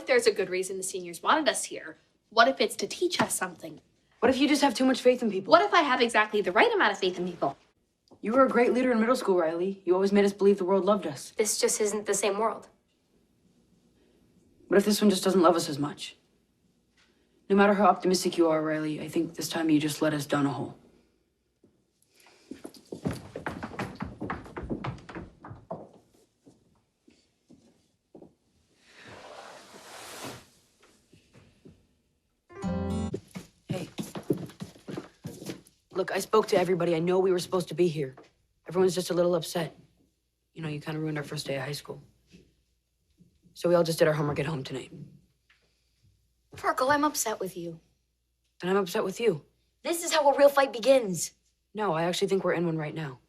if there's a good reason the seniors wanted us here? What if it's to teach us something? What if you just have too much faith in people? What if I have exactly the right amount of faith in people? You were a great leader in middle school, Riley. You always made us believe the world loved us. This just isn't the same world. What if this one just doesn't love us as much? No matter how optimistic you are, Riley, I think this time you just led us down a hole. Hey. Look, I spoke to everybody. I know we were supposed to be here. Everyone's just a little upset. You know, you kind of ruined our first day of high school. So we all just did our homework at home tonight. Farkle, I'm upset with you. And I'm upset with you. This is how a real fight begins. No, I actually think we're in one right now.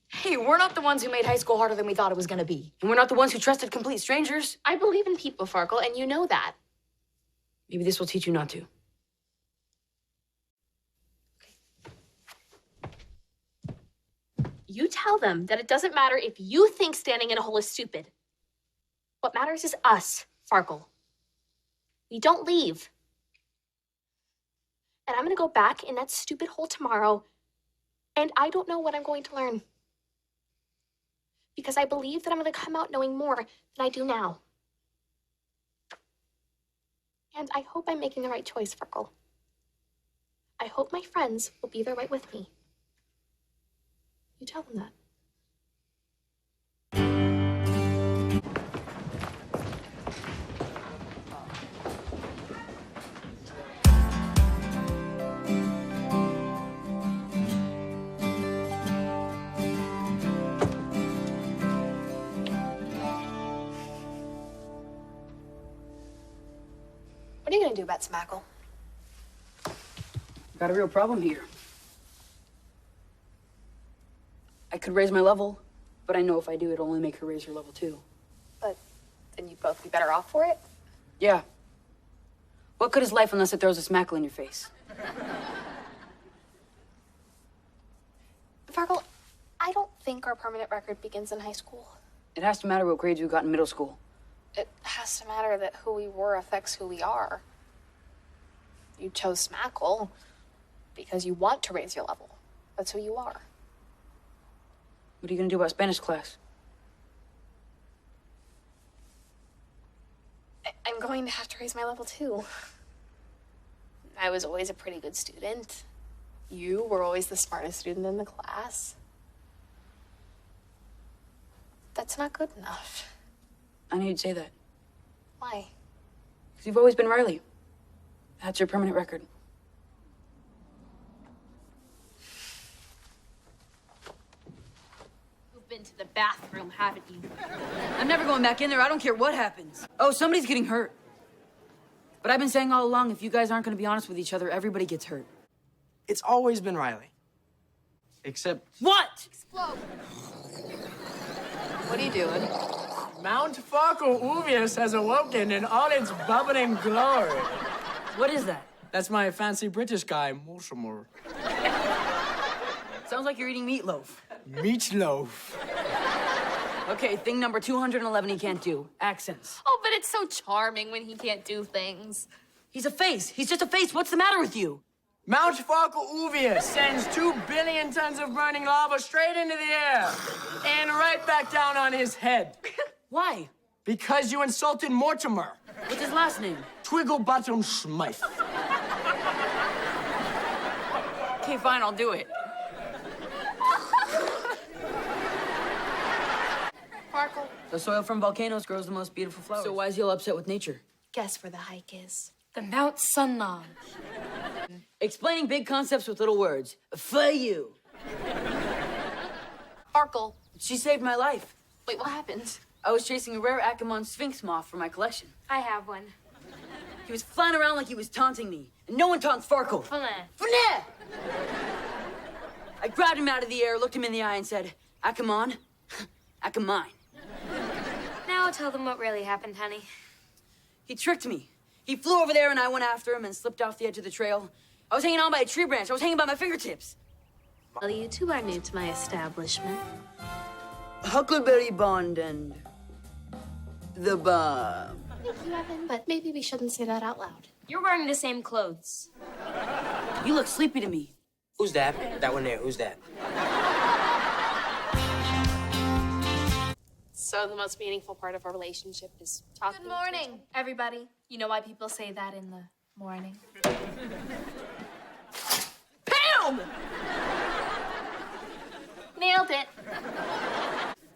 Hey, we're not the ones who made high school harder than we thought it was gonna be. And we're not the ones who trusted complete strangers. I believe in people, Farkle, and you know that. Maybe this will teach you not to. You tell them that it doesn't matter if you think standing in a hole is stupid. What matters is us, Farkle. We don't leave. And I'm gonna go back in that stupid hole tomorrow, and I don't know what I'm going to learn. Because I believe that I'm gonna come out knowing more than I do now. And I hope I'm making the right choice, Farkle. I hope my friends will be there right with me. You tell them that. What are you gonna do about Smackle? Got a real problem here. I could raise my level, but I know if I do, it'll only make her raise her level too. But then you'd both be better off for it? Yeah. What good is life unless it throws a smackle in your face? Farkle, I don't think our permanent record begins in high school. It has to matter what grades we got in middle school. It has to matter that who we were affects who we are. You chose Smackle because you want to raise your level. That's who you are. What are you gonna do about Spanish class? I'm going to have to raise my level too. I was always a pretty good student. You were always the smartest student in the class. That's not good enough. I knew you'd say that. Why? Because you've always been Riley. That's your permanent record. You've been to the bathroom, haven't you? I'm never going back in there. I don't care what happens. Oh, somebody's getting hurt. But I've been saying all along, if you guys aren't going to be honest with each other, everybody gets hurt. It's always been Riley. Except... What? Explode. What are you doing? Mount Farkle Uvius has awoken in all its bubbling glory. What is that? That's my fancy British guy, Mortimer. Sounds like you're eating meatloaf. Meatloaf. Okay, thing number 211 he can't do. Accents. Oh, but it's so charming when he can't do things. He's a face. He's just a face. What's the matter with you? Mount Farkle Uvius sends 2 billion tons of burning lava straight into the air and right back down on his head. Why? Because you insulted Mortimer. What's his last name? Twigglebottom Smythe. Okay, fine, I'll do it. Farkle, The soil from volcanoes grows the most beautiful flowers. So why is he all upset with nature? Guess where the hike is. the Mount Sun Lodge. Explaining big concepts with little words. For you. Farkle. She saved my life. Wait, what happened? I was chasing a rare Akamon Sphinx moth for my collection. I have one. He was flying around like he was taunting me. And no one taunts Farkle. Finette! I grabbed him out of the air, looked him in the eye, and said, Akamon, Akamine. Now tell them what really happened, honey. He tricked me. He flew over there, and I went after him and slipped off the edge of the trail. I was hanging on by a tree branch. I was hanging by my fingertips. Well, you two are new to my establishment. Huckleberry Bond and the bomb. Thank you, Evan, but maybe we shouldn't say that out loud. You're wearing the same clothes. You look sleepy to me. Who's that? That one there, who's that? So the most meaningful part of our relationship is talking. Good morning, everybody. You know why people say that in the morning? Bam! Nailed it.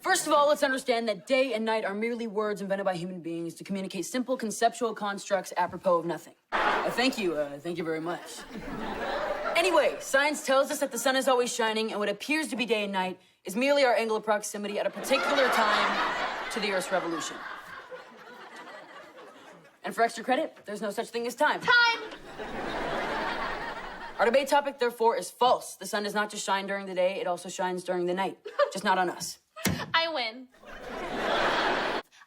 First of all, let's understand that day and night are merely words invented by human beings to communicate simple conceptual constructs apropos of nothing. Thank you very much. Anyway, science tells us that the sun is always shining, and what appears to be day and night is merely our angle of proximity at a particular time to the Earth's revolution. And for extra credit, there's no such thing as time. Time! Our debate topic, therefore, is false. The sun does not just shine during the day, it also shines during the night. Just not on us. I win.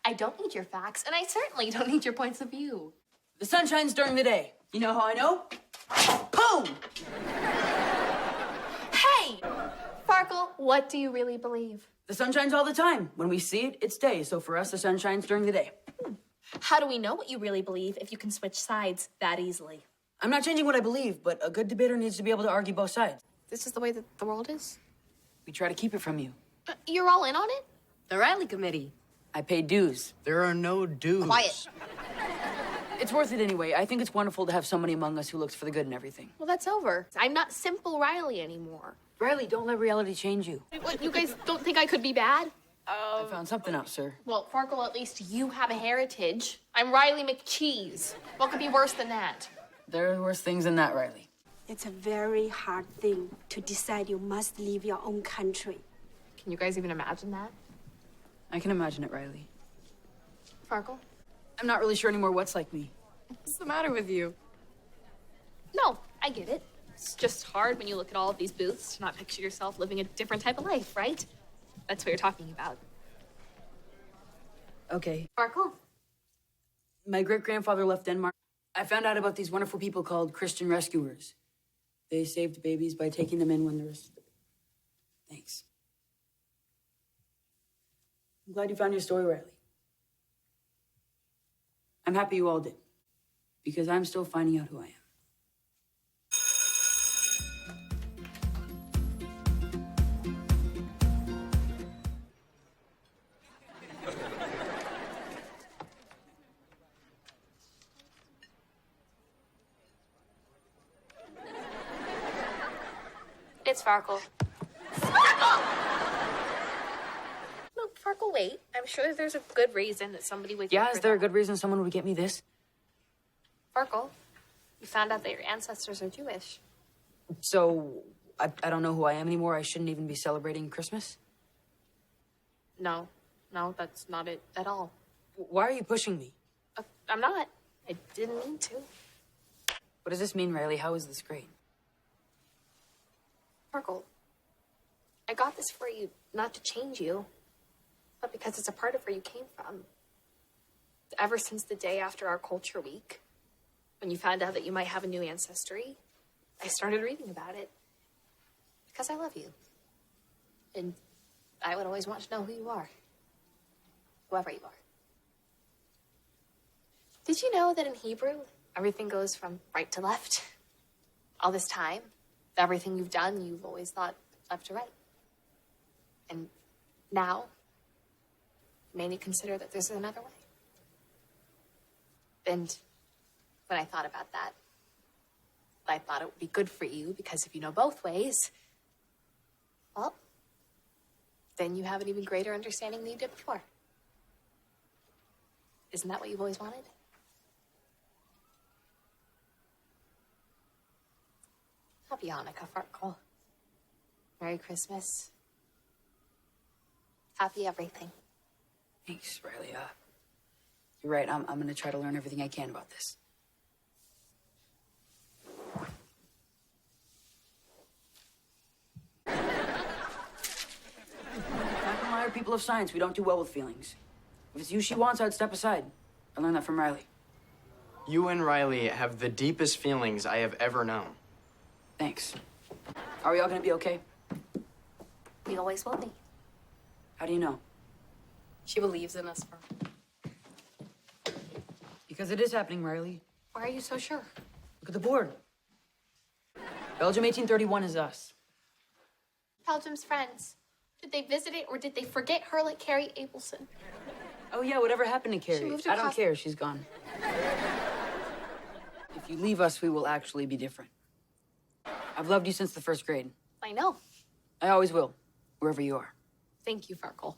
I don't need your facts, and I certainly don't need your points of view. The sun shines during the day. You know how I know? Boom! Hey! Farkle, what do you really believe? The sun shines all the time. When we see it, it's day. So for us, the sun shines during the day. How do we know what you really believe if you can switch sides that easily? I'm not changing what I believe, but a good debater needs to be able to argue both sides. This is the way that the world is? We try to keep it from you. You're all in on it? The Riley Committee. I pay dues. There are no dues. Quiet. It's worth it anyway. I think it's wonderful to have somebody among us who looks for the good in everything. Well, that's over. I'm not simple Riley anymore. Riley, don't let reality change you. What, you guys don't think I could be bad? I found something out, sir. Well, Farkle, at least you have a heritage. I'm Riley McCheese. What could be worse than that? There are worse things than that, Riley. It's a very hard thing to decide you must leave your own country. Can you guys even imagine that? I can imagine it, Riley. Farkle? I'm not really sure anymore what's like me. What's the matter with you? No, I get it. It's just hard when you look at all of these booths to not picture yourself living a different type of life, right? That's what you're talking about. Okay. Farkle? My great-grandfather left Denmark. I found out about these wonderful people called Christian rescuers. They saved babies by taking them in when there was... Thanks. I'm glad you found your story, Riley. I'm happy you all did, because I'm still finding out who I am. It's Farkle. No, Farkle, wait. I'm sure there's a good reason that somebody would... Yeah, is there a good reason someone would get me this? Farkle, you found out that your ancestors are Jewish. So, I don't know who I am anymore. I shouldn't even be celebrating Christmas? No, that's not it at all. Why are you pushing me? I'm not. I didn't mean to. What does this mean, Riley? How is this great? Farkle, I got this for you not to change you, but because it's a part of where you came from. Ever since the day after our culture week, when you found out that you might have a new ancestry, I started reading about it. Because I love you. And I would always want to know who you are. Whoever you are. Did you know that in Hebrew, everything goes from right to left? All this time, everything you've done, you've always thought left to right. And now, you may consider that there's another way. And when I thought about that, I thought it would be good for you because if you know both ways, well, then you have an even greater understanding than you did before. Isn't that what you've always wanted? Happy Hanukkah, Farkle. Merry Christmas. Happy everything. Thanks, Riley. You're right. I'm going to try to learn everything I can about this. I are people of science. We don't do well with feelings. If it's you she wants, I'd step aside. I learned that from Riley. You and Riley have the deepest feelings I have ever known. Thanks. Are we all going to be okay? We always will be. How do you know? She believes in us. Because it is happening, Riley. Why are you so sure? Look at the board. Belgium 1831 is us. Belgium's friends. Did they visit it or did they forget her like Carrie Abelson? Oh, yeah, whatever happened to Carrie? moved I don't across- care, she's gone. If you leave us, we will actually be different. I've loved you since the first grade. I know. I always will, wherever you are. Thank you, Farkle.